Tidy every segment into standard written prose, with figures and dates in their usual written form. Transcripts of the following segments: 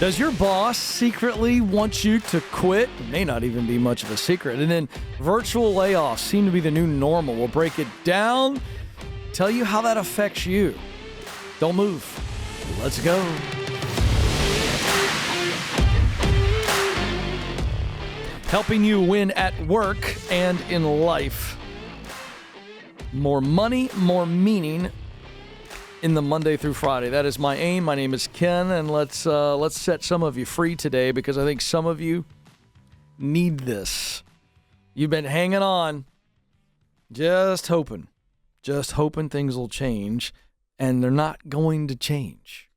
Does your boss secretly want you to quit? It may not even be much of a secret. And then virtual layoffs seem to be the new normal. We'll break it down, tell you how that affects you. Don't move. Let's go. Helping you win at work and in life. More money, more meaning in the Monday through Friday. That is my aim. My name is Ken, and let's set some of you free today because I think some of you need this. You've been hanging on, just hoping things will change, and they're not going to change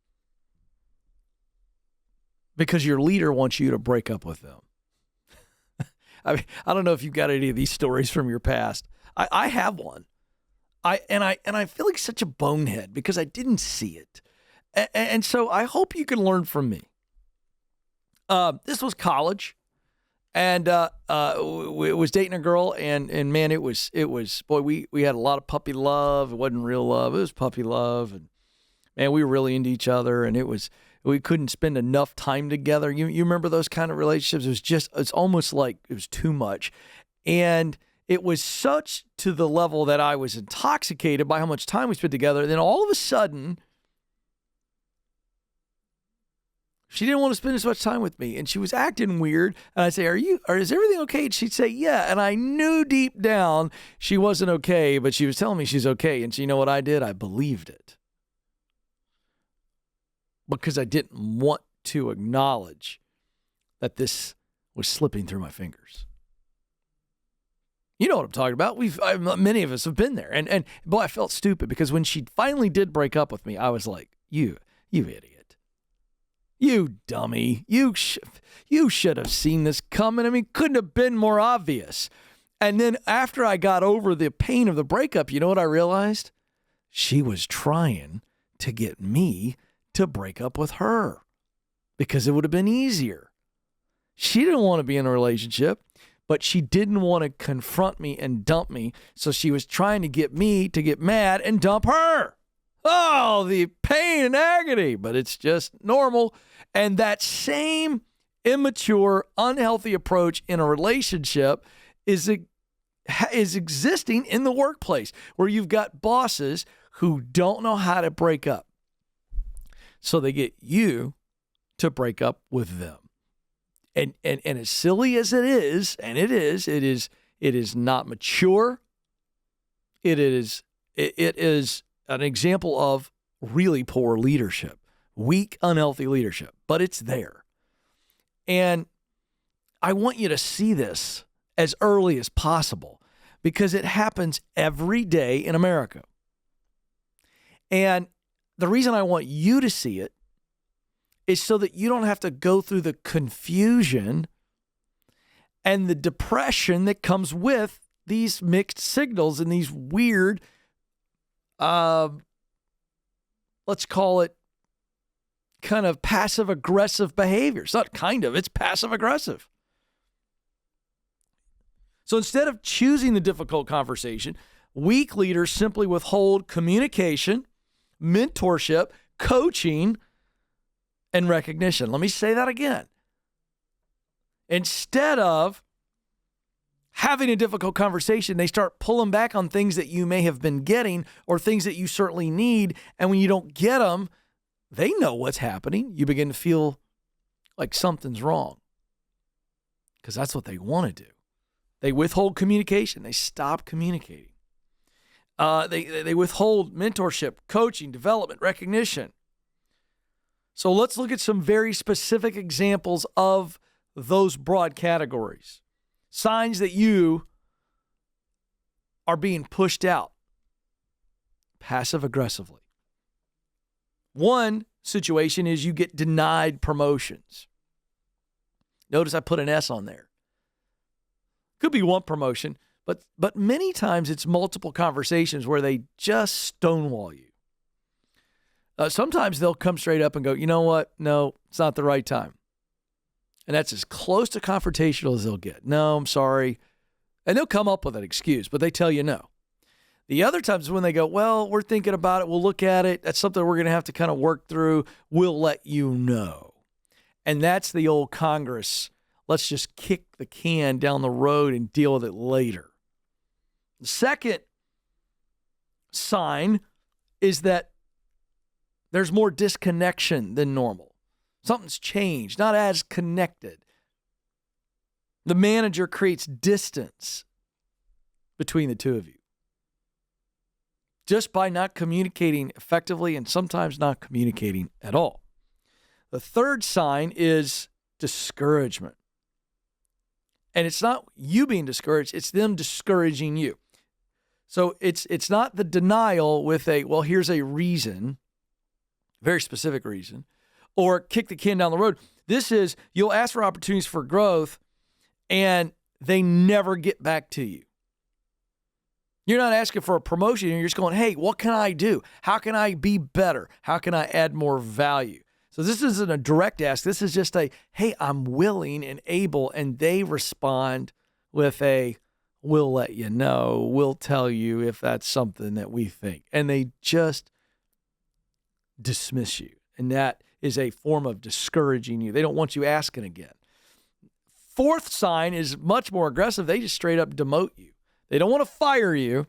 because your leader wants you to break up with them. I mean, I don't know if you've got any of these stories from your past. I have one. I feel like such a bonehead because I didn't see it. And so I hope you can learn from me. This was college, and was dating a girl, and man, it was boy, we had a lot of puppy love. It wasn't real love. It was puppy love, and man, we were really into each other, and we couldn't spend enough time together. You remember those kind of relationships? It's almost like it was too much. And it was such to the level that I was intoxicated by how much time we spent together. And then all of a sudden, she didn't want to spend as much time with me, and she was acting weird. And I'd say, is everything okay? And she'd say, yeah. And I knew deep down she wasn't okay, but she was telling me she's okay. And so you know what I did? I believed it because I didn't want to acknowledge that this was slipping through my fingers. You know what I'm talking about. Many of us have been there. And boy, I felt stupid because when she finally did break up with me, I was like, you idiot. You dummy. You should have seen this coming. I mean, couldn't have been more obvious. And then after I got over the pain of the breakup, you know what I realized? She was trying to get me to break up with her because it would have been easier. She didn't want to be in a relationship, but she didn't want to confront me and dump me, so she was trying to get me to get mad and dump her. Oh, the pain and agony, but it's just normal. And that same immature, unhealthy approach in a relationship is existing in the workplace, where you've got bosses who don't know how to break up. So they get you to break up with them. And as silly as it is, and it is not mature. It is an example of really poor leadership, weak, unhealthy leadership, but it's there. And I want you to see this as early as possible because it happens every day in America. And the reason I want you to see it is so that you don't have to go through the confusion and the depression that comes with these mixed signals and these weird, let's call it kind of passive-aggressive behavior. It's not kind of, it's passive-aggressive. So instead of choosing the difficult conversation, weak leaders simply withhold communication, mentorship, coaching, and recognition. Let me say that again. Instead of having a difficult conversation, they start pulling back on things that you may have been getting or things that you certainly need. And when you don't get them, they know what's happening. You begin to feel like something's wrong because that's what they want to do. They withhold communication. They stop communicating. They withhold mentorship, coaching, development, recognition. So let's look at some very specific examples of those broad categories. Signs that you are being pushed out passive-aggressively. One situation is you get denied promotions. Notice I put an S on there. Could be one promotion, but many times it's multiple conversations where they just stonewall you. Sometimes they'll come straight up and go, you know what? No, it's not the right time. And that's as close to confrontational as they'll get. No, I'm sorry. And they'll come up with an excuse, but they tell you no. The other times when they go, well, we're thinking about it. We'll look at it. That's something we're going to have to kind of work through. We'll let you know. And that's the old Congress. Let's just kick the can down the road and deal with it later. The second sign is that there's more disconnection than normal. Something's changed, not as connected. The manager creates distance between the two of you just by not communicating effectively and sometimes not communicating at all. The third sign is discouragement. And it's not you being discouraged, it's them discouraging you. So it's not the denial with a, well, here's a reason, very specific reason, or kick the can down the road. This is, you'll ask for opportunities for growth and they never get back to you. You're not asking for a promotion. You're just going, hey, what can I do? How can I be better? How can I add more value? So this isn't a direct ask. This is just a, hey, I'm willing and able. And they respond with a, we'll let you know. We'll tell you if that's something that we think. And they just dismiss you. And that is a form of discouraging you. They don't want you asking again. Fourth sign is much more aggressive. They just straight up demote you. They don't want to fire you,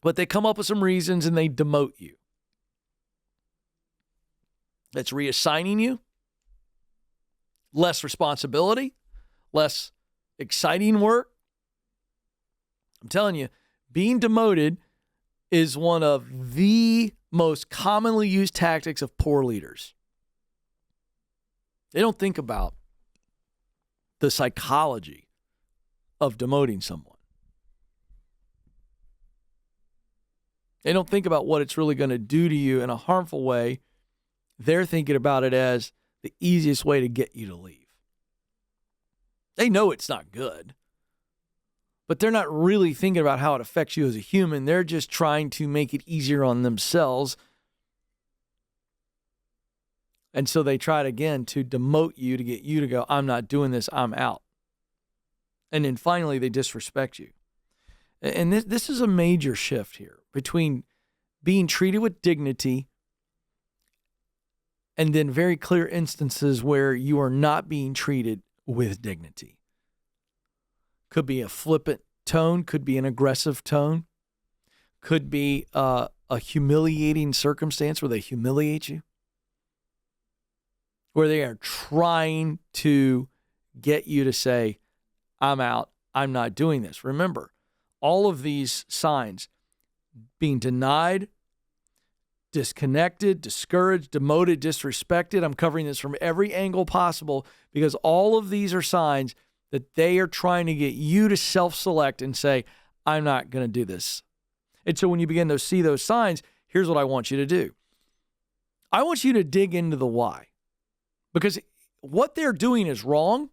but they come up with some reasons and they demote you. That's reassigning you, less responsibility, less exciting work. I'm telling you, being demoted is one of the most commonly used tactics of poor leaders. They don't think about the psychology of demoting someone. They don't think about what it's really going to do to you in a harmful way. They're thinking about it as the easiest way to get you to leave. They know it's not good, but they're not really thinking about how it affects you as a human. They're just trying to make it easier on themselves. And so they tried again to demote you to get you to go, I'm not doing this, I'm out. And then finally they disrespect you. And this is a major shift here between being treated with dignity and then very clear instances where you are not being treated with dignity. Could be a flippant tone, could be an aggressive tone, could be a humiliating circumstance where they humiliate you, where they are trying to get you to say, I'm out, I'm not doing this. Remember, all of these signs, being denied, disconnected, discouraged, demoted, disrespected. I'm covering this from every angle possible because all of these are signs that they are trying to get you to self-select and say, I'm not going to do this. And so when you begin to see those signs, here's what I want you to do. I want you to dig into the why. Because what they're doing is wrong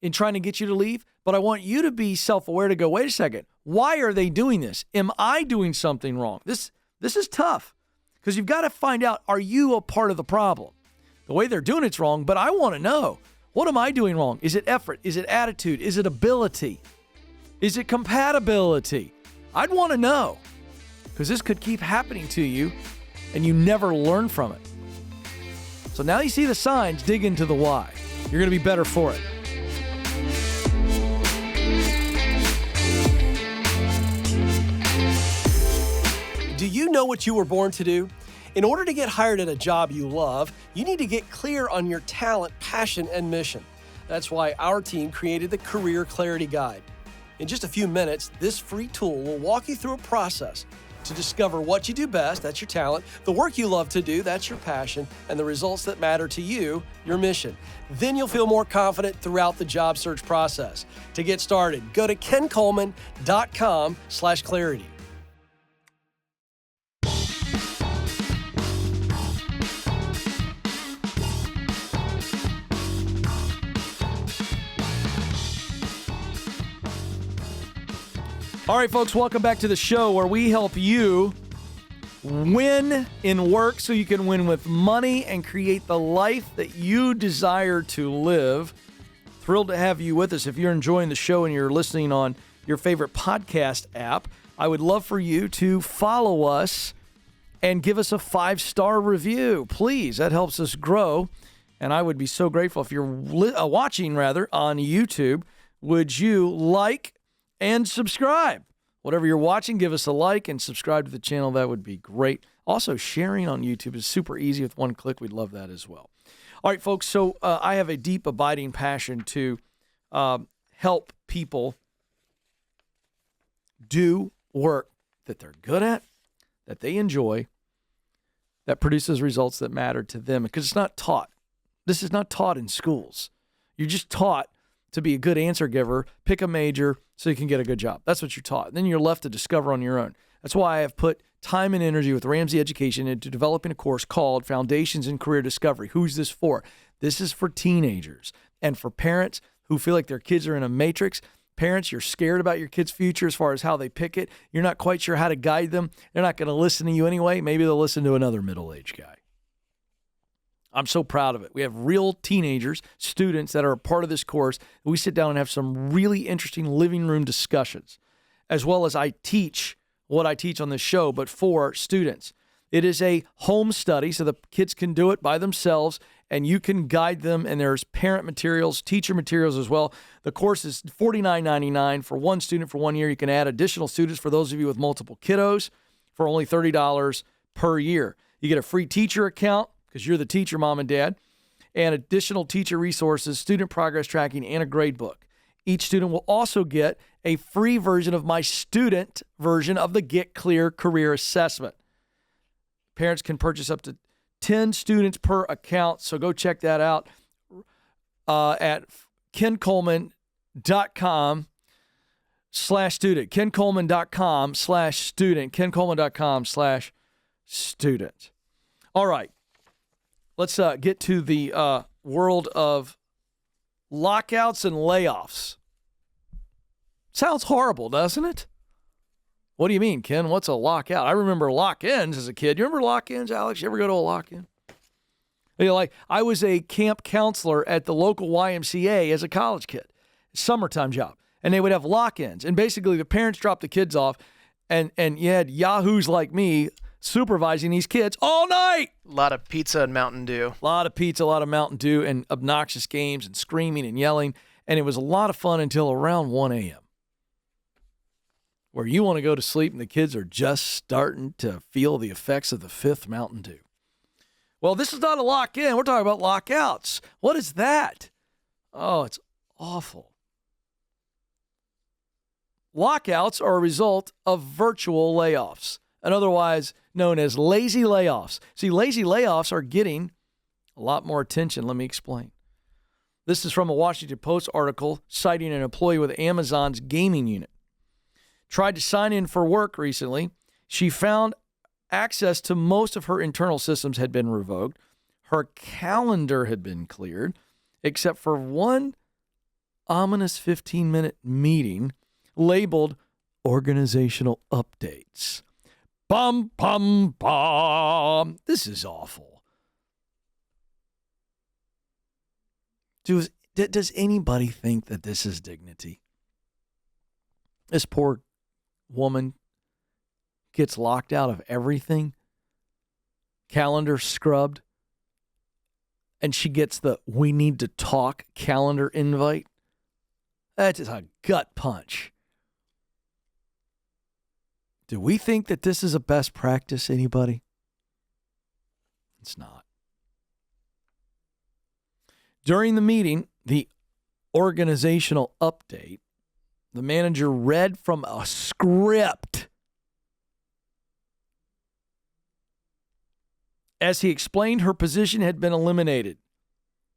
in trying to get you to leave, but I want you to be self-aware to go, wait a second, why are they doing this? Am I doing something wrong? This is tough because you've got to find out, are you a part of the problem? The way they're doing it's wrong, but I want to know, what am I doing wrong? Is it effort? Is it attitude? Is it ability? Is it compatibility? I'd want to know because this could keep happening to you and you never learn from it. So now you see the signs, dig into the why. You're going to be better for it. Do you know what you were born to do? In order to get hired at a job you love, you need to get clear on your talent, passion, and mission. That's why our team created the Career Clarity Guide. In just a few minutes, this free tool will walk you through a process to discover what you do best, that's your talent, the work you love to do, that's your passion, and the results that matter to you, your mission. Then you'll feel more confident throughout the job search process. To get started, go to kencoleman.com/clarity. All right, folks, welcome back to the show where we help you win in work so you can win with money and create the life that you desire to live. Thrilled to have you with us. If you're enjoying the show and you're listening on your favorite podcast app, I would love for you to follow us and give us a 5-star review. Please, that helps us grow. And I would be so grateful if you're watching, rather, on YouTube. Would you like and subscribe? Whatever you're watching, give us a like and subscribe to the channel. That would be great. Also, sharing on YouTube is super easy with one click. We'd love that as well. All right, folks, so I have a deep, abiding passion to help people do work that they're good at, that they enjoy, that produces results that matter to them, because it's not taught. This is not taught in schools. You're just taught to be a good answer giver, pick a major so you can get a good job. That's what you're taught. Then you're left to discover on your own. That's why I have put time and energy with Ramsey Education into developing a course called Foundations in Career Discovery. Who's this for? This is for teenagers and for parents who feel like their kids are in a matrix. Parents, you're scared about your kid's future as far as how they pick it. You're not quite sure how to guide them. They're not going to listen to you anyway. Maybe they'll listen to another middle-aged guy. I'm so proud of it. We have real teenagers, students that are a part of this course. We sit down and have some really interesting living room discussions, as well as I teach what I teach on this show, but for students. It is a home study, so the kids can do it by themselves, and you can guide them, and there's parent materials, teacher materials as well. The course is $49.99 for one student for 1 year. You can add additional students for those of you with multiple kiddos for only $30 per year. You get a free teacher account because you're the teacher, mom and dad, and additional teacher resources, student progress tracking, and a grade book. Each student will also get a free version of my student version of the Get Clear Career Assessment. Parents can purchase up to 10 students per account, so go check that out at kencoleman.com/student, kencoleman.com/student, kencoleman.com/student. All right, let's get to the world of lockouts and layoffs. Sounds horrible, doesn't it? What do you mean, Ken? What's a lockout? I remember lock-ins as a kid. You remember lock-ins, Alex? You ever go to a lock-in? You know, like I was a camp counselor at the local YMCA as a college kid, summertime job, and they would have lock-ins. And basically, the parents dropped the kids off, and you had yahoos like me supervising these kids all night. A lot of pizza and Mountain Dew. A lot of pizza, a lot of Mountain Dew, and obnoxious games and screaming and yelling. And it was a lot of fun until around 1 a.m. where you want to go to sleep and the kids are just starting to feel the effects of the fifth Mountain Dew. Well, this is not a lock-in. We're talking about lockouts. What is that? Oh, it's awful. Lockouts are a result of virtual layoffs, and otherwise known as lazy layoffs. See, lazy layoffs are getting a lot more attention. Let me explain. This is from a Washington Post article citing an employee with Amazon's gaming unit. Tried to sign in for work recently. She found access to most of her internal systems had been revoked. Her calendar had been cleared, except for one ominous 15-minute meeting labeled organizational updates. Bum, bum, bum. This is awful. Does anybody think that this is dignity? This poor woman gets locked out of everything, calendar scrubbed, and she gets the "we need to talk" calendar invite. That is a gut punch. Do we think that this is a best practice, anybody? It's not. During the meeting, the organizational update, the manager read from a script as he explained her position had been eliminated.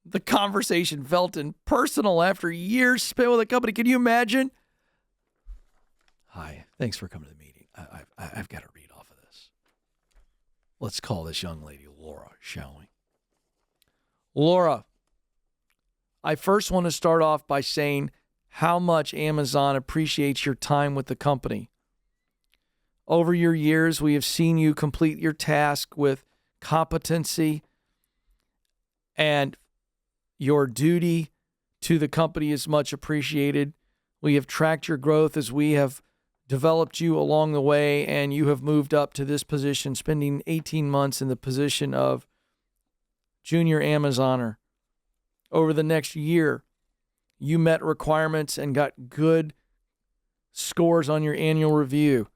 The conversation felt impersonal after years spent with the company. Can you imagine? Hi, thanks for coming to the meeting. I've got to read off of this. Let's call this young lady Laura, shall we? Laura, I first want to start off by saying how much Amazon appreciates your time with the company. Over your years, we have seen you complete your task with competency, and your duty to the company is much appreciated. We have tracked your growth as we have developed you along the way, and you have moved up to this position, spending 18 months in the position of junior Amazoner. over the next year, you met requirements and got good scores on your annual review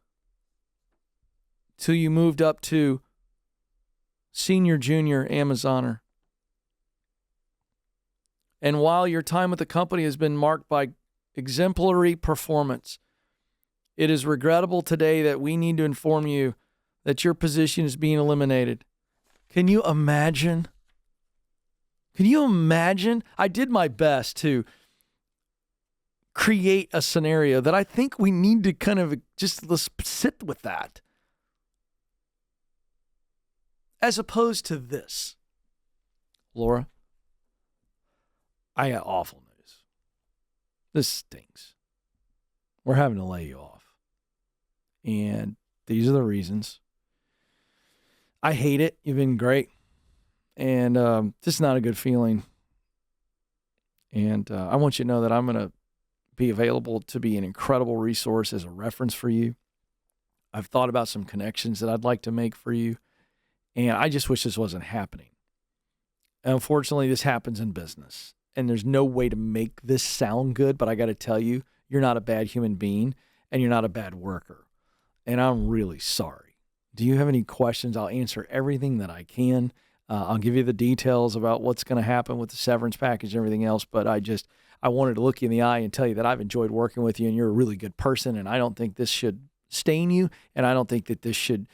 till you moved up to senior, junior Amazoner. And while your time with the company has been marked by exemplary performance, it is regrettable today that we need to inform you that your position is being eliminated. Can you imagine? Can you imagine? I did my best to create a scenario that I think we need to kind of just let's sit with that. As opposed to this. Laura, I got awful news. This stinks. We're having to lay you off. And these are the reasons. I hate it. You've been great. And just not a good feeling. And I want you to know that I'm going to be available to be an incredible resource as a reference for you. I've thought about some connections that I'd like to make for you. And I just wish this wasn't happening. Unfortunately, this happens in business. And there's no way to make this sound good, but I got to tell you, you're not a bad human being and you're not a bad worker. And I'm really sorry. Do you have any questions? I'll answer everything that I can. I'll give you the details about what's going to happen with the severance package and everything else. But I wanted to look you in the eye and tell you that I've enjoyed working with you and you're a really good person. And I don't think this should stain you. And I don't think that this should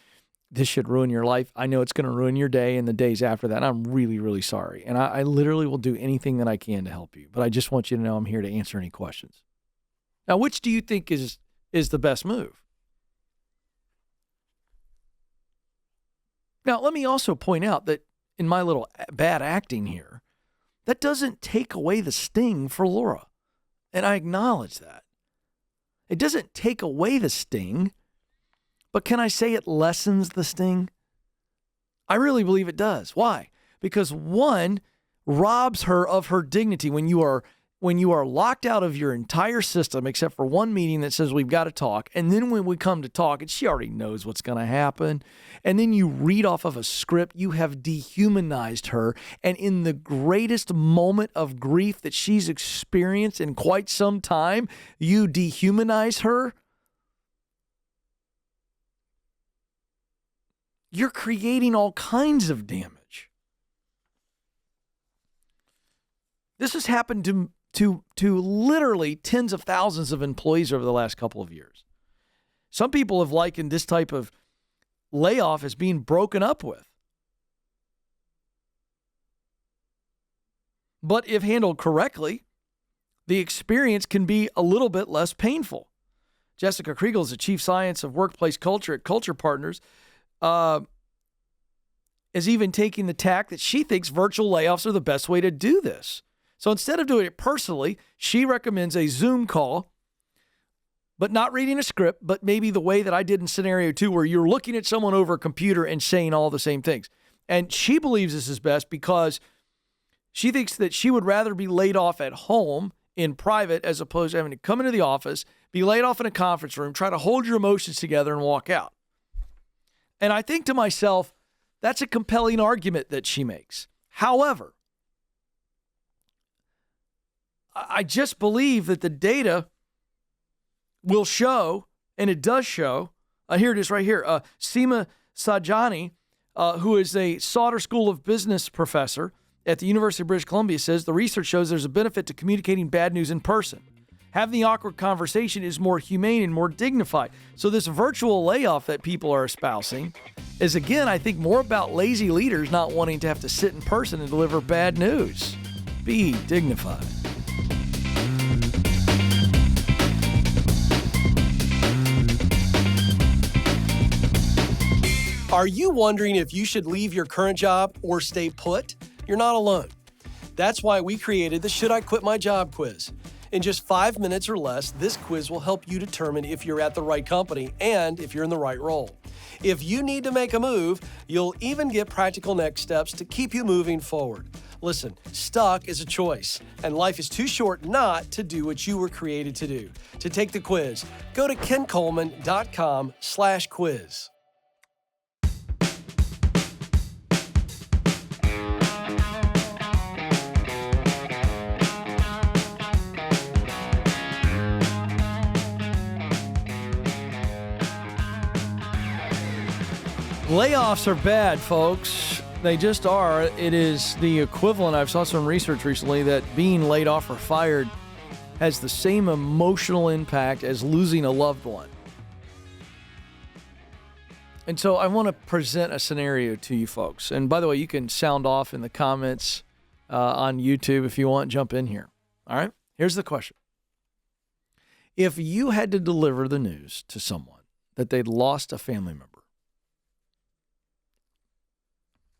ruin your life. I know it's going to ruin your day and the days after that. I'm really, really sorry. And I literally will do anything that I can to help you. But I just want you to know I'm here to answer any questions. Now, which do you think is the best move? Now, let me also point out that in my little bad acting here, that doesn't take away the sting for Laura. And I acknowledge that. It doesn't take away the sting, but can I say it lessens the sting? I really believe it does. Why? Because one, robs her of her dignity when you are locked out of your entire system except for one meeting that says we've got to talk. And then when we come to talk, and she already knows what's going to happen. And then you read off of a script, you have dehumanized her. And in the greatest moment of grief that she's experienced in quite some time, you dehumanize her. You're creating all kinds of damage. This has happened to literally tens of thousands of employees over the last couple of years. Some people have likened this type of layoff as being broken up with. But if handled correctly, the experience can be a little bit less painful. Jessica Kriegel is the Chief Science of Workplace Culture at Culture Partners, is even taking the tack that she thinks virtual layoffs are the best way to do this. So instead of doing it personally, she recommends a Zoom call, but not reading a script, but maybe the way that I did in scenario 2, where you're looking at someone over a computer and saying all the same things. And she believes this is best because she thinks that she would rather be laid off at home in private as opposed to having to come into the office, be laid off in a conference room, try to hold your emotions together and walk out. And I think to myself, that's a compelling argument that she makes. However, I just believe that the data will show, and it does show, here it is right here, Seema Sajani, who is a Sauder School of Business professor at the University of British Columbia, says the research shows there's a benefit to communicating bad news in person. Having the awkward conversation is more humane and more dignified. So this virtual layoff that people are espousing is, again, I think more about lazy leaders not wanting to have to sit in person and deliver bad news. Be dignified. Are you wondering if you should leave your current job or stay put? You're not alone. That's why we created the Should I Quit My Job quiz. In just 5 minutes or less, this quiz will help you determine if you're at the right company and if you're in the right role. If you need to make a move, you'll even get practical next steps to keep you moving forward. Listen, stuck is a choice, and life is too short not to do what you were created to do. To take the quiz, go to kencoleman.com/quiz. Layoffs are bad, folks. They just are. It is the equivalent. I've saw some research recently that being laid off or fired has the same emotional impact as losing a loved one. And so I want to present a scenario to you folks. And by the way, you can sound off in the comments on YouTube if you want. Jump in here. All right? Here's the question. If you had to deliver the news to someone that they'd lost a family member,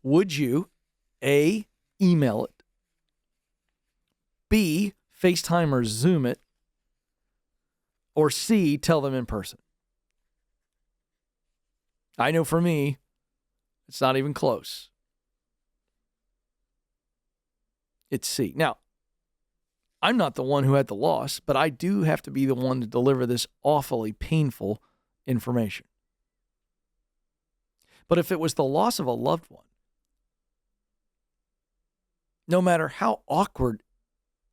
would you, A, email it, B, FaceTime or Zoom it, or C, tell them in person? I know for me, it's not even close. It's C. Now, I'm not the one who had the loss, but I do have to be the one to deliver this awfully painful information. But if it was the loss of a loved one, no matter how awkward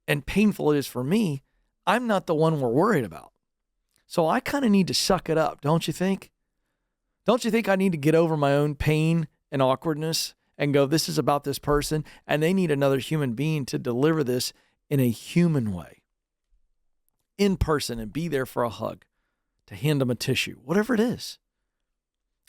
and painful it is for me, I'm not the one we're worried about. So I kind of need to suck it up, don't you think? Don't you think I need to get over my own pain and awkwardness and go, this is about this person, and they need another human being to deliver this in a human way, in person, and be there for a hug, to hand them a tissue, whatever it is.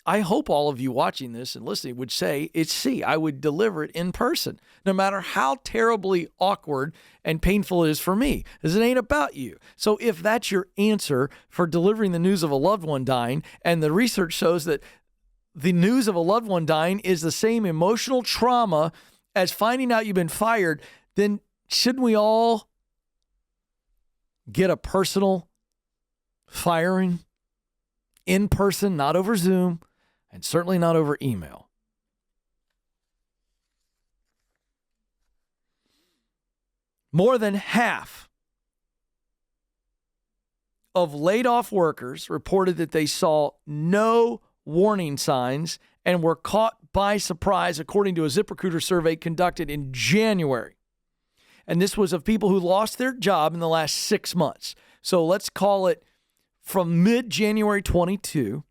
I hope all of you watching this and listening would say it's C. I would deliver it in person, no matter how terribly awkward and painful it is for me, because it ain't about you. So if that's your answer for delivering the news of a loved one dying, and the research shows that the news of a loved one dying is the same emotional trauma as finding out you've been fired, then shouldn't we all get a personal firing in person, not over Zoom, and certainly not over email? More than half of laid-off workers reported that they saw no warning signs and were caught by surprise, according to a ZipRecruiter survey conducted in January. And this was of people who lost their job in the last 6 months. So let's call it from mid-January 22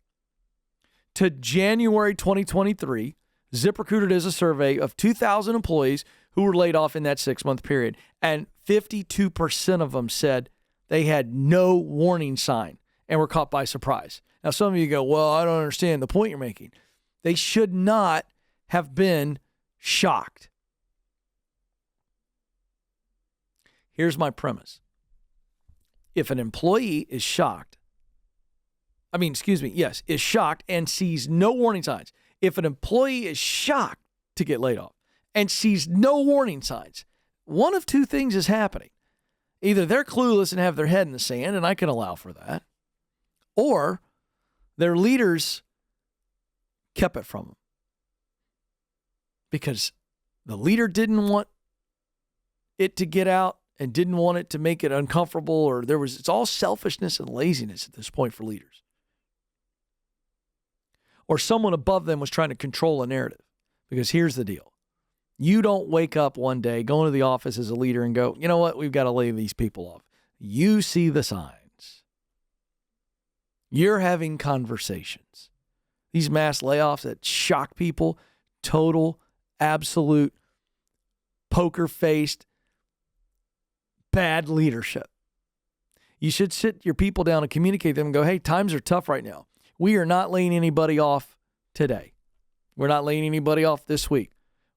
to January 2023, ZipRecruiter does a survey of 2,000 employees who were laid off in that 6-month period. And 52% of them said they had no warning sign and were caught by surprise. Now, some of you go, well, I don't understand the point you're making. They should not have been shocked. Here's my premise. If an employee is shocked, is shocked and sees no warning signs. If an employee is shocked to get laid off and sees no warning signs, one of two things is happening. Either they're clueless and have their head in the sand, and I can allow for that, or their leaders kept it from them because the leader didn't want it to get out and didn't want it to make it uncomfortable, or it's all selfishness and laziness at this point for leaders. Or someone above them was trying to control a narrative. Because here's the deal. You don't wake up one day, go into the office as a leader and go, you know what, we've got to lay these people off. You see the signs. You're having conversations. These mass layoffs that shock people, total, absolute, poker-faced, bad leadership. You should sit your people down and communicate with them and go, hey, times are tough right now. We are not laying anybody off today. We're not laying anybody off this week.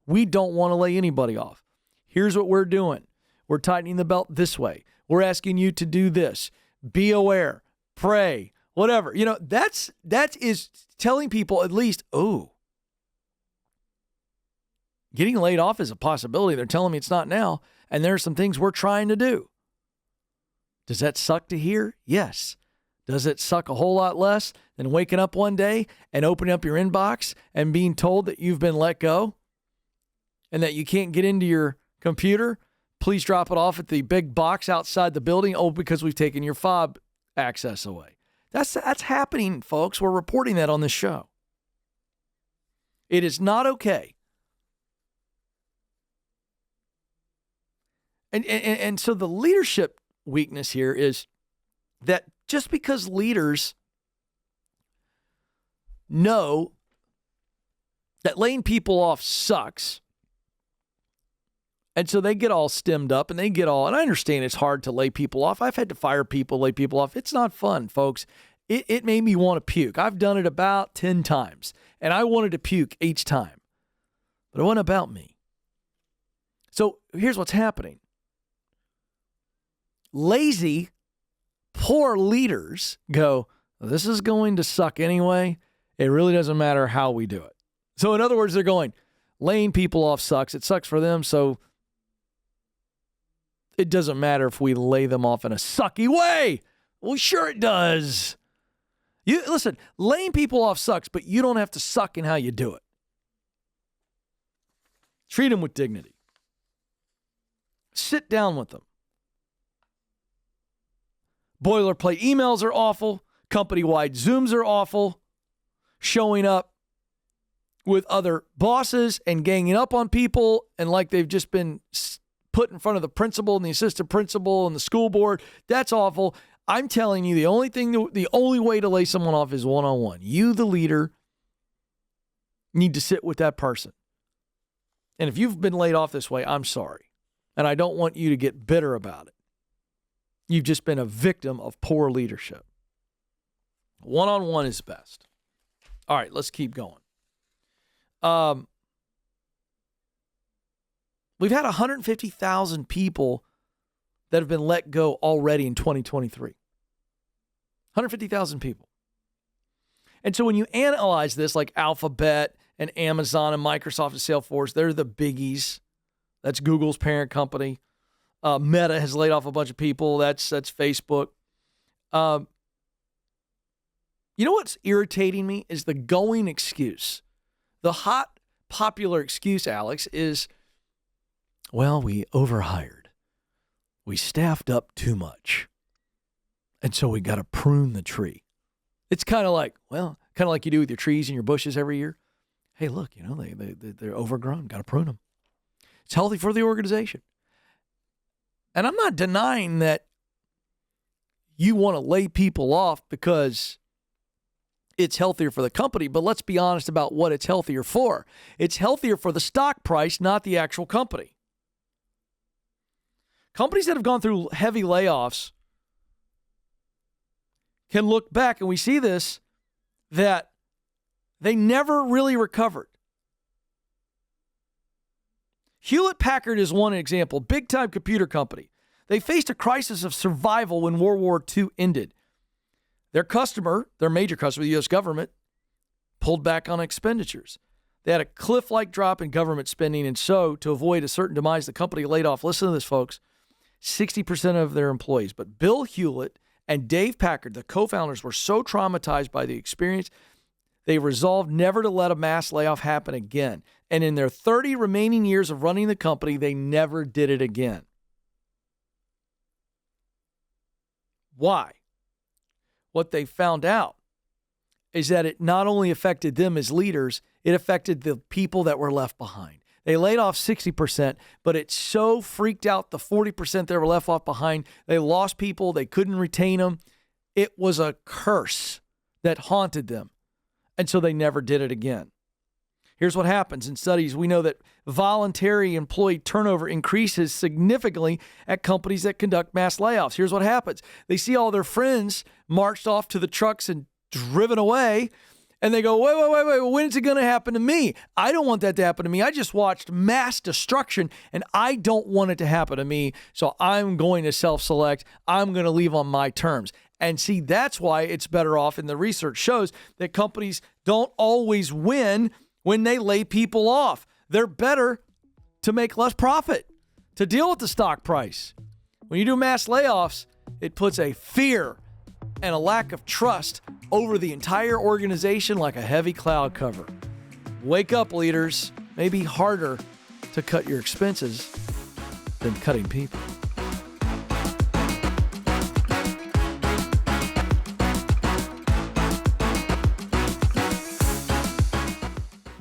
We don't want to lay anybody off. Here's what we're doing. We're tightening the belt this way. We're asking you to do this. Be aware. Pray. Whatever. That is telling people at least, getting laid off is a possibility. They're telling me it's not now. And there are some things we're trying to do. Does that suck to hear? Yes. Does it suck a whole lot less than waking up one day and opening up your inbox and being told that you've been let go and that you can't get into your computer? Please drop it off at the big box outside the building. Because we've taken your fob access away. That's happening, folks. We're reporting that on this show. It is not okay. And so the leadership weakness here is that just because leaders know that laying people off sucks. And so they get all stemmed up and and I understand it's hard to lay people off. I've had to fire people, lay people off. It's not fun, folks. It made me want to puke. I've done it about 10 times, and I wanted to puke each time. But it wasn't about me. So here's what's happening. Lazy, poor leaders go, this is going to suck anyway. It really doesn't matter how we do it. So in other words, they're going, laying people off sucks. It sucks for them, so it doesn't matter if we lay them off in a sucky way. Well, sure it does. Listen, laying people off sucks, but you don't have to suck in how you do it. Treat them with dignity. Sit down with them. Boilerplate emails are awful. Company-wide Zooms are awful. Showing up with other bosses and ganging up on people and like they've just been put in front of the principal and the assistant principal and the school board. That's awful. I'm telling you, the only way to lay someone off is one-on-one. You, the leader, need to sit with that person. And if you've been laid off this way, I'm sorry. And I don't want you to get bitter about it. You've just been a victim of poor leadership. One-on-one is best. All right, let's keep going. We've had 150,000 people that have been let go already in 2023. 150,000 people. And so when you analyze this, like Alphabet and Amazon and Microsoft and Salesforce, they're the biggies. That's Google's parent company. Meta has laid off a bunch of people. That's Facebook. You know what's irritating me is the going excuse. The hot, popular excuse, Alex, is, well, we overhired. We staffed up too much. And so we got to prune the tree. It's kind of like you do with your trees and your bushes every year. Hey, look, they're overgrown. Got to prune them. It's healthy for the organization. And I'm not denying that you want to lay people off because it's healthier for the company, but let's be honest about what it's healthier for. It's healthier for the stock price, not the actual company. Companies that have gone through heavy layoffs can look back, and we see this, that they never really recovered. Hewlett-Packard is one example, big-time computer company. They faced a crisis of survival when World War II ended. Their major customer, the U.S. government, pulled back on expenditures. They had a cliff-like drop in government spending, and so, to avoid a certain demise, the company laid off, listen to this, folks, 60% of their employees. But Bill Hewlett and Dave Packard, the co-founders, were so traumatized by the experience, they resolved never to let a mass layoff happen again. And in their 30 remaining years of running the company, they never did it again. Why? What they found out is that it not only affected them as leaders, it affected the people that were left behind. They laid off 60%, but it so freaked out the 40% that were left off behind. They lost people. They couldn't retain them. It was a curse that haunted them. And so they never did it again. Here's what happens. In studies, we know that voluntary employee turnover increases significantly at companies that conduct mass layoffs. Here's what happens. They see all their friends marched off to the trucks and driven away, and they go, wait, when's it going to happen to me? I don't want that to happen to me. I just watched mass destruction, and I don't want it to happen to me, so I'm going to self-select. I'm going to leave on my terms. And see, that's why it's better off, and the research shows that companies don't always win when they lay people off. They're better to make less profit, to deal with the stock price. When you do mass layoffs, it puts a fear and a lack of trust over the entire organization like a heavy cloud cover. Wake up, leaders. Maybe harder to cut your expenses than cutting people.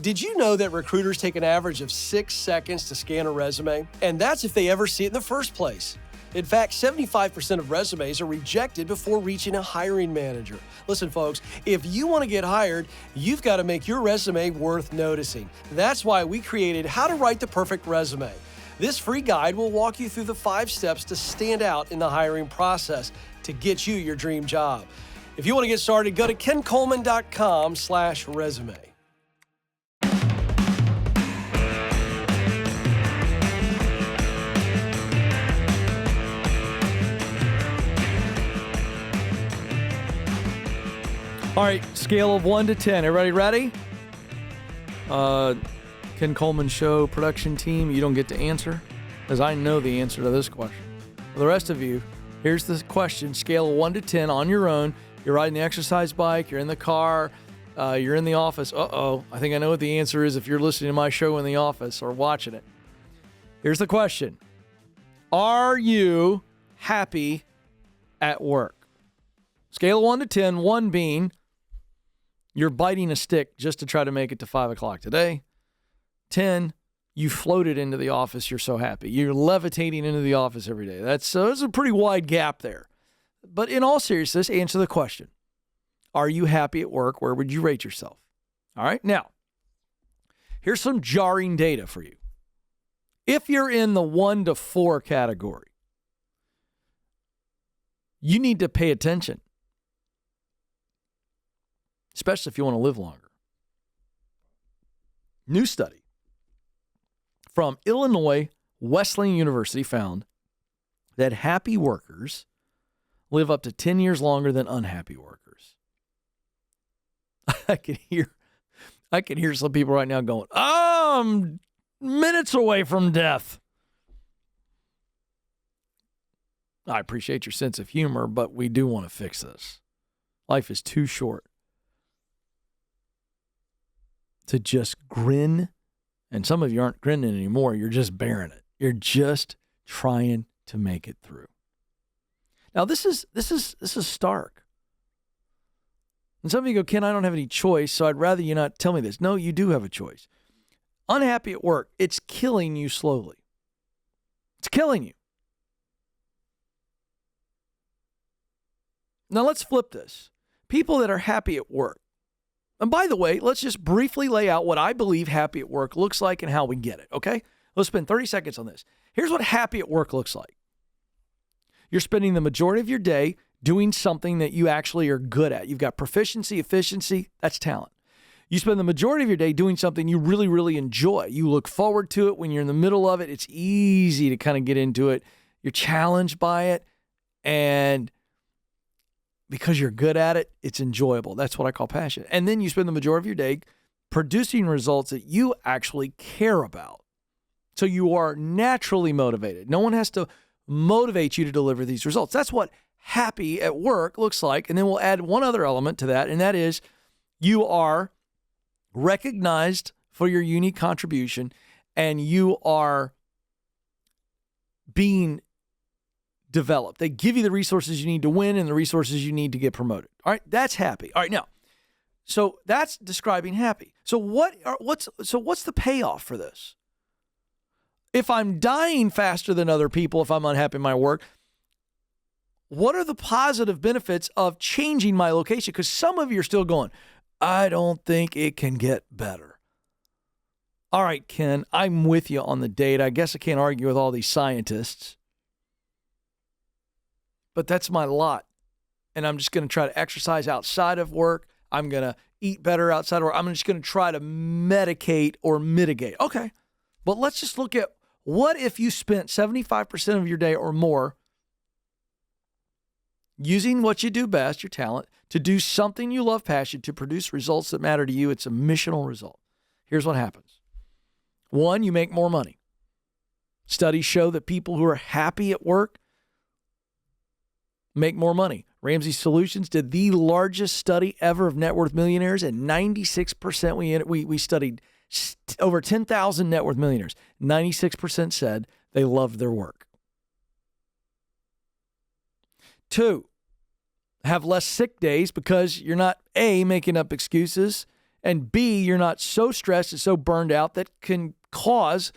Did you know that recruiters take an average of 6 seconds to scan a resume? And that's if they ever see it in the first place. In fact, 75% of resumes are rejected before reaching a hiring manager. Listen, folks, if you want to get hired, you've got to make your resume worth noticing. That's why we created How to Write the Perfect Resume. This free guide will walk you through the 5 steps to stand out in the hiring process to get you your dream job. If you want to get started, go to kencoleman.com/resume. All right, scale of 1 to 10. Everybody ready? Ken Coleman Show production team, you don't get to answer because I know the answer to this question. For the rest of you, here's the question. Scale of 1 to 10 on your own. You're riding the exercise bike. You're in the car. You're in the office. Uh-oh. I think I know what the answer is if you're listening to my show in the office or watching it. Here's the question. Are you happy at work? Scale of 1 to 10, 1 being you're biting a stick just to try to make it to 5 o'clock today. 10, you floated into the office. You're so happy. You're levitating into the office every day. There's a pretty wide gap there. But in all seriousness, answer the question. Are you happy at work? Where would you rate yourself? All right. Now, here's some jarring data for you. If you're in the 1 to 4 category, you need to pay attention, especially if you want to live longer. New study from Illinois Wesleyan University found that happy workers live up to 10 years longer than unhappy workers. I can hear some people right now going, I'm minutes away from death. I appreciate your sense of humor, but we do want to fix this. Life is too short to just grin. And some of you aren't grinning anymore. You're just bearing it. You're just trying to make it through. Now, this is stark. And some of you go, Ken, I don't have any choice, so I'd rather you not tell me this. No, you do have a choice. Unhappy at work, it's killing you slowly. It's killing you. Now, let's flip this. People that are happy at work. And by the way, let's just briefly lay out what I believe happy at work looks like and how we get it, okay? Let's spend 30 seconds on this. Here's what happy at work looks like. You're spending the majority of your day doing something that you actually are good at. You've got proficiency, efficiency, that's talent. You spend the majority of your day doing something you really, really enjoy. You look forward to it. When you're in the middle of it, it's easy to kind of get into it. You're challenged by it, and because you're good at it, it's enjoyable. That's what I call passion. And then you spend the majority of your day producing results that you actually care about. So you are naturally motivated. No one has to motivate you to deliver these results. That's what happy at work looks like. And then we'll add one other element to that, and that is you are recognized for your unique contribution, and you are being developed. They give you the resources you need to win and the resources you need to get promoted. All right, that's happy. All right, now, so that's describing happy. So what's the payoff for this? If I'm dying faster than other people, if I'm unhappy in my work, what are the positive benefits of changing my location? Because some of you are still going, I don't think it can get better. All right, Ken, I'm with you on the data. I guess I can't argue with all these scientists. But that's my lot. And I'm just going to try to exercise outside of work. I'm going to eat better outside of work. I'm just going to try to medicate or mitigate. Okay. But let's just look at what if you spent 75% of your day or more using what you do best, your talent, to do something you love, passion, to produce results that matter to you. It's a missional result. Here's what happens. 1, you make more money. Studies show that people who are happy at work make more money. Ramsey Solutions did the largest study ever of net worth millionaires, and 96%, we studied over 10,000 net worth millionaires. 96% said they loved their work. 2, have less sick days because you're not A, making up excuses, and B, you're not so stressed and so burned out that can cause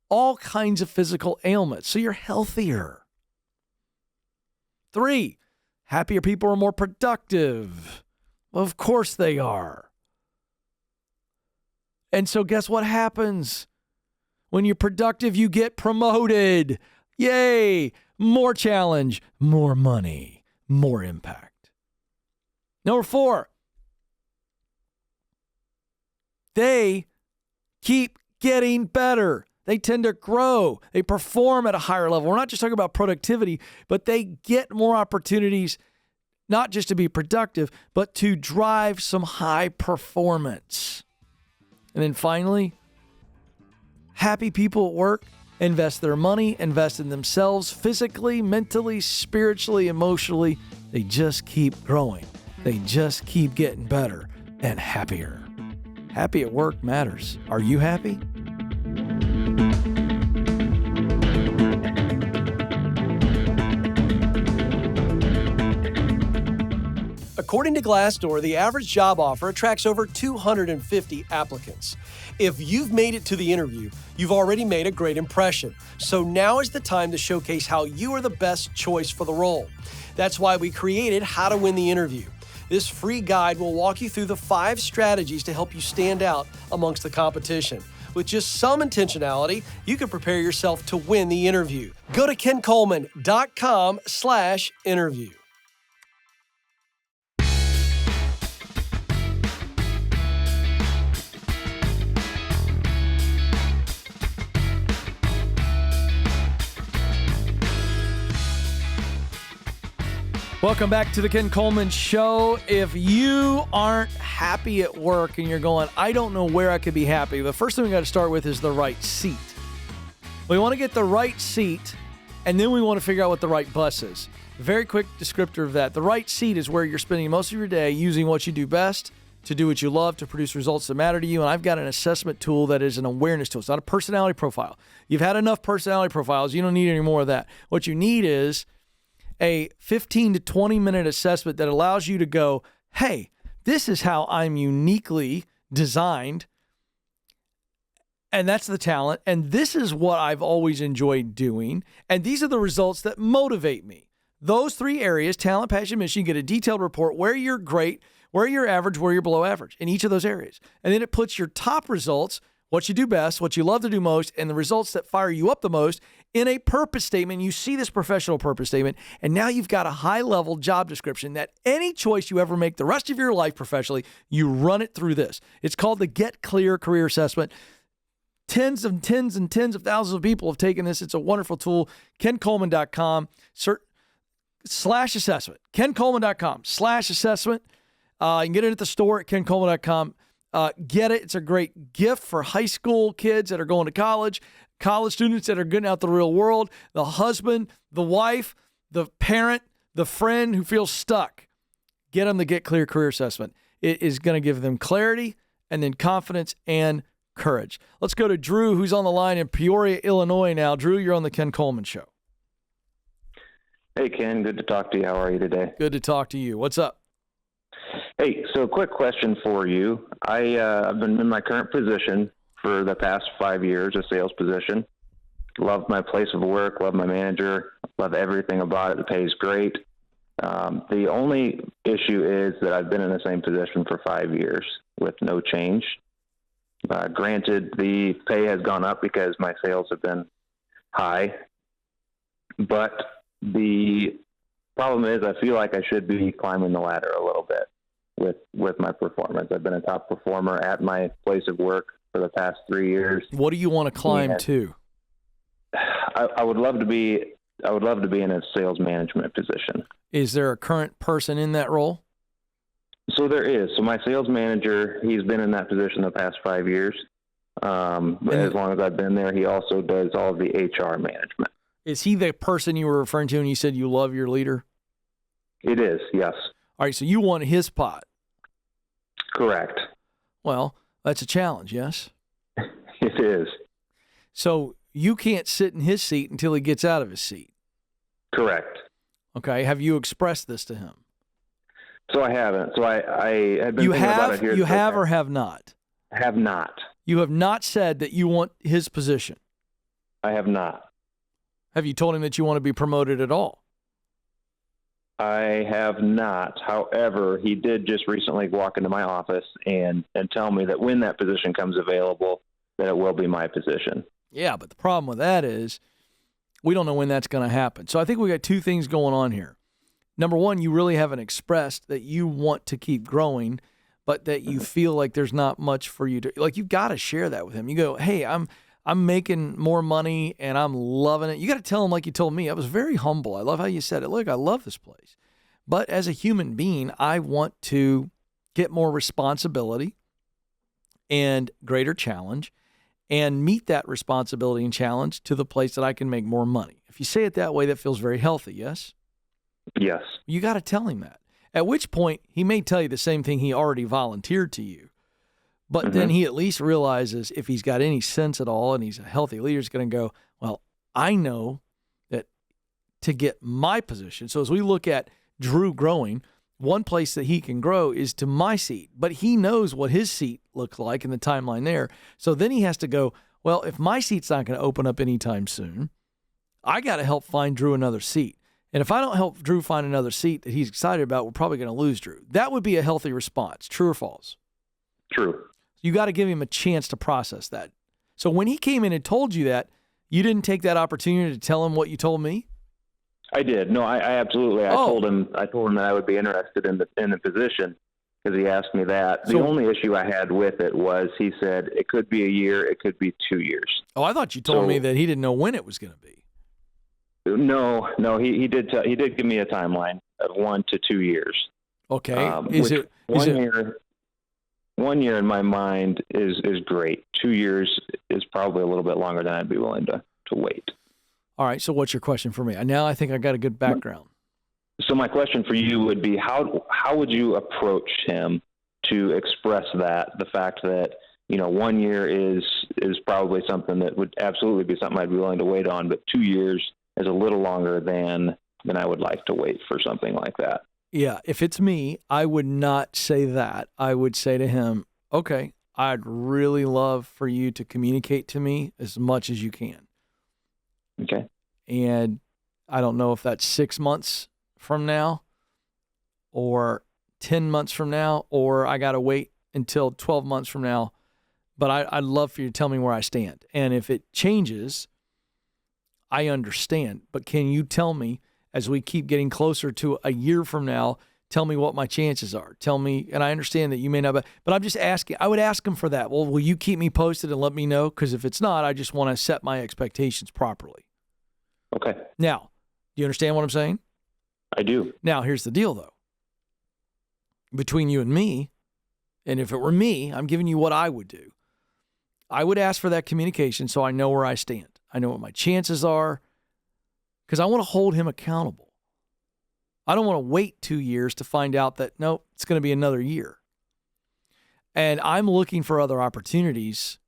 all kinds of physical ailments. So you're healthier. 3, happier people are more productive. Of course they are. And so guess what happens? When you're productive, you get promoted. Yay! More challenge, more money, more impact. Number 4, they keep getting better. They tend to grow. They perform at a higher level. We're not just talking about productivity, but they get more opportunities, not just to be productive, but to drive some high performance. And then finally, happy people at work invest their money, invest in themselves physically, mentally, spiritually, emotionally. They just keep growing. They just keep getting better and happier. Happy at work matters. Are you happy? According to Glassdoor, the average job offer attracts over 250 applicants. If you've made it to the interview, you've already made a great impression. So now is the time to showcase how you are the best choice for the role. That's why we created How to Win the Interview. This free guide will walk you through the 5 strategies to help you stand out amongst the competition. With just some intentionality, you can prepare yourself to win the interview. Go to kencoleman.com/interview. Welcome back to the Ken Coleman Show. If you aren't happy at work and you're going, I don't know where I could be happy, the first thing we got to start with is the right seat. We want to get the right seat, and then we want to figure out what the right bus is. Very quick descriptor of that. The right seat is where you're spending most of your day using what you do best to do what you love, to produce results that matter to you. And I've got an assessment tool that is an awareness tool. It's not a personality profile. You've had enough personality profiles. You don't need any more of that. What you need is a 15 to 20 minute assessment that allows you to go, hey, this is how I'm uniquely designed. And that's the talent. And this is what I've always enjoyed doing. And these are the results that motivate me. Those 3 areas, talent, passion, mission, you get a detailed report where you're great, where you're average, where you're below average in each of those areas. And then it puts your top results, what you do best, what you love to do most, and the results that fire you up the most in a purpose statement. You see this professional purpose statement, and now you've got a high-level job description that any choice you ever make the rest of your life professionally, you run it through this. It's called the Get Clear Career Assessment. Tens of thousands of people have taken this. It's a wonderful tool. KenColeman.com/assessment. KenColeman.com/assessment. You can get it at the store at KenColeman.com. Get it. It's a great gift for high school kids that are going to college students that are getting out the real world, the husband, the wife, the parent, the friend who feels stuck. Get them the Get Clear Career Assessment. It is going to give them clarity and then confidence and courage. Let's go to Drew, who's on the line in Peoria, Illinois now. Drew, you're on the Ken Coleman Show. Hey, Ken. Good to talk to you. How are you today? Good to talk to you. What's up? Hey, so quick question for you. I've been in my current position for the past 5 years, a sales position. Love my place of work, love my manager, love everything about it. The pay is great. The only issue is that I've been in the same position for 5 years with no change. Granted, the pay has gone up because my sales have been high, but the problem is I feel like I should be climbing the ladder a little bit with my performance. I've been a top performer at my place of work for the past 3 years. What do you want to climb to? I would love to be in a sales management position. Is there a current person in that role? So there is. So my sales manager, he's been in that position the past 5 years. As long as I've been there, he also does all of the HR management. Is he the person you were referring to when you said you love your leader? It is, yes. All right, so you want his spot. Correct. Well, that's a challenge, yes? It is. So you can't sit in his seat until he gets out of his seat. Correct. Okay. Have you expressed this to him? So I haven't. So I have been thinking about it here. You have or have not? Have not. You have not said that you want his position? I have not. Have you told him that you want to be promoted at all? I have not. However, he did just recently walk into my office and tell me that when that position comes available, that it will be my position. Yeah, but the problem with that is we don't know when that's going to happen. So I think we got two things going on here. Number one, you really haven't expressed that you want to keep growing, but that you feel like there's not much for you to, like, you've got to share that with him. You go, hey, I'm making more money and I'm loving it. You got to tell him like you told me. I was very humble. I love how you said it. Look, I love this place. But as a human being, I want to get more responsibility and greater challenge and meet that responsibility and challenge to the place that I can make more money. If you say it that way, that feels very healthy, yes? Yes. You got to tell him that. At which point, he may tell you the same thing he already volunteered to you. But then he at least realizes, if he's got any sense at all and he's a healthy leader, he's going to go, well, I know that to get my position. So as we look at Drew growing, one place that he can grow is to my seat. But he knows what his seat looks like in the timeline there. So then he has to go, well, if my seat's not going to open up anytime soon, I got to help find Drew another seat. And if I don't help Drew find another seat that he's excited about, we're probably going to lose Drew. That would be a healthy response. True or false? True. You got to give him a chance to process that. So when he came in and told you that, you didn't take that opportunity to tell him what you told me? I did. No, I absolutely. I told him that I would be interested in the position because he asked me that. The only issue I had with it was he said it could be a year, it could be 2 years. Oh, I thought you told me that he didn't know when it was going to be. No, he did give me a timeline of 1 to 2 years. Okay. One year in my mind is great. 2 years is probably a little bit longer than I'd be willing to wait. All right. So what's your question for me? Now I think I got a good background. So my question for you would be, how would you approach him to express the fact that, 1 year is probably something that would absolutely be something I'd be willing to wait on, but 2 years is a little longer than I would like to wait for something like that. Yeah, if it's me, I would not say that. I would say to him, okay, I'd really love for you to communicate to me as much as you can. Okay. And I don't know if that's 6 months from now or 10 months from now, or I got to wait until 12 months from now. But I'd love for you to tell me where I stand. And if it changes, I understand. But can you tell me, as we keep getting closer to a year from now, tell me what my chances are. Tell me, and I understand that you may not, but I'm just asking. I would ask him for that. Well, will you keep me posted and let me know? Because if it's not, I just want to set my expectations properly. Okay. Now, do you understand what I'm saying? I do. Now, here's the deal, though. Between you and me, and if it were me, I'm giving you what I would do. I would ask for that communication so I know where I stand. I know what my chances are, because I want to hold him accountable. I don't want to wait 2 years to find out that, nope, it's going to be another year. And I'm looking for other opportunities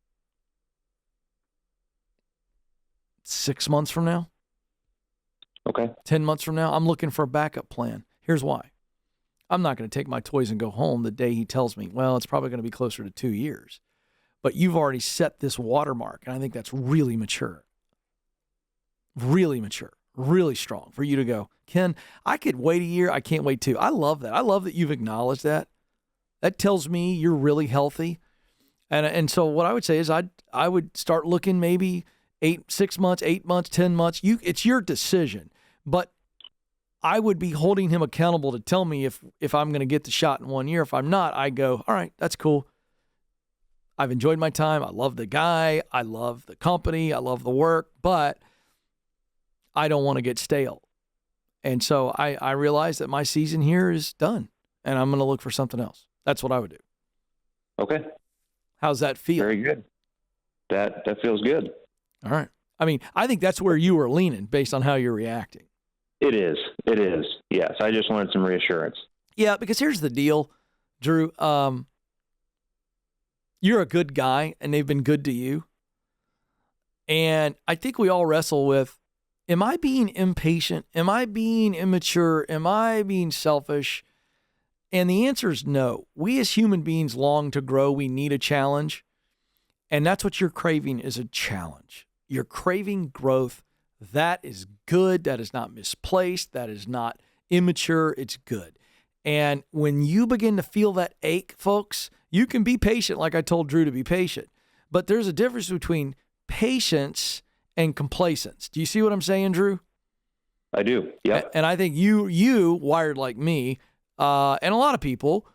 6 months from now. Okay. 10 months from now. I'm looking for a backup plan. Here's why. I'm not going to take my toys and go home the day he tells me, well, it's probably going to be closer to 2 years. But you've already set this watermark, and I think that's really mature. Really mature, really strong for you to go, Ken, I could wait a year. I can't wait 2. I love that. I love that you've acknowledged that. That tells me you're really healthy. And so what I would say is I would start looking maybe 6 months, 8 months, 10 months. It's your decision. But I would be holding him accountable to tell me if I'm going to get the shot in 1 year. If I'm not, I go, all right, that's cool. I've enjoyed my time. I love the guy. I love the company. I love the work. But I don't want to get stale. And so I realize that my season here is done, and I'm going to look for something else. That's what I would do. Okay. How's that feel? Very good. That feels good. All right. I mean, I think that's where you were leaning based on how you're reacting. It is. Yes. I just wanted some reassurance. Yeah, because here's the deal, Drew. You're a good guy, and they've been good to you. And I think we all wrestle with, am I being impatient? Am I being immature? Am I being selfish? And the answer is no. We as human beings long to grow. We need a challenge. And that's what you're craving, is a challenge. You're craving growth. That is good. That is not misplaced. That is not immature, it's good. And when you begin to feel that ache, folks, you can be patient, like I told Drew to be patient. But there's a difference between patience and complacence. Do you see what I'm saying, Drew? I do. Yeah. And I think you wired like me, and a lot of people,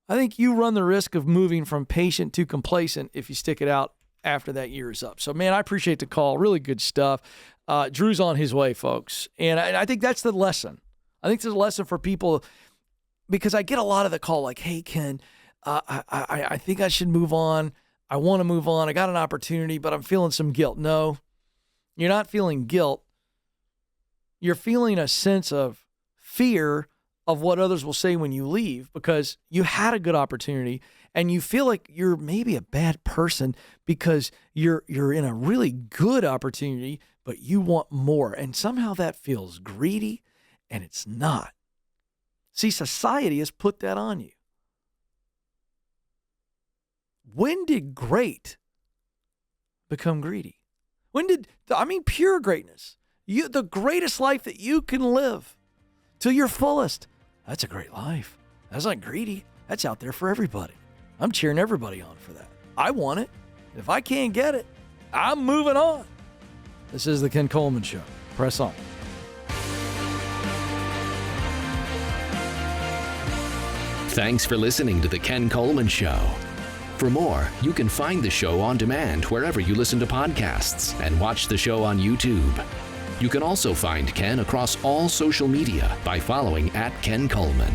I think you run the risk of moving from patient to complacent if you stick it out after that year is up. So, man, I appreciate the call. Really good stuff. Drew's on his way, folks. And I think that's the lesson. I think there's a lesson for people, because I get a lot of the call like, hey, Ken, I think I should move on. I want to move on. I got an opportunity, but I'm feeling some guilt. No, you're not feeling guilt. You're feeling a sense of fear of what others will say when you leave, because you had a good opportunity and you feel like you're maybe a bad person because you're in a really good opportunity, but you want more. And somehow that feels greedy, and it's not. See, society has put that on you. When did great become greedy? Pure greatness. The greatest life that you can live to your fullest. That's a great life. That's not greedy. That's out there for everybody. I'm cheering everybody on for that. I want it. If I can't get it, I'm moving on. This is the Ken Coleman Show. Press on. Thanks for listening to the Ken Coleman Show. For more, you can find the show on demand wherever you listen to podcasts and watch the show on YouTube. You can also find Ken across all social media by following @Ken Coleman.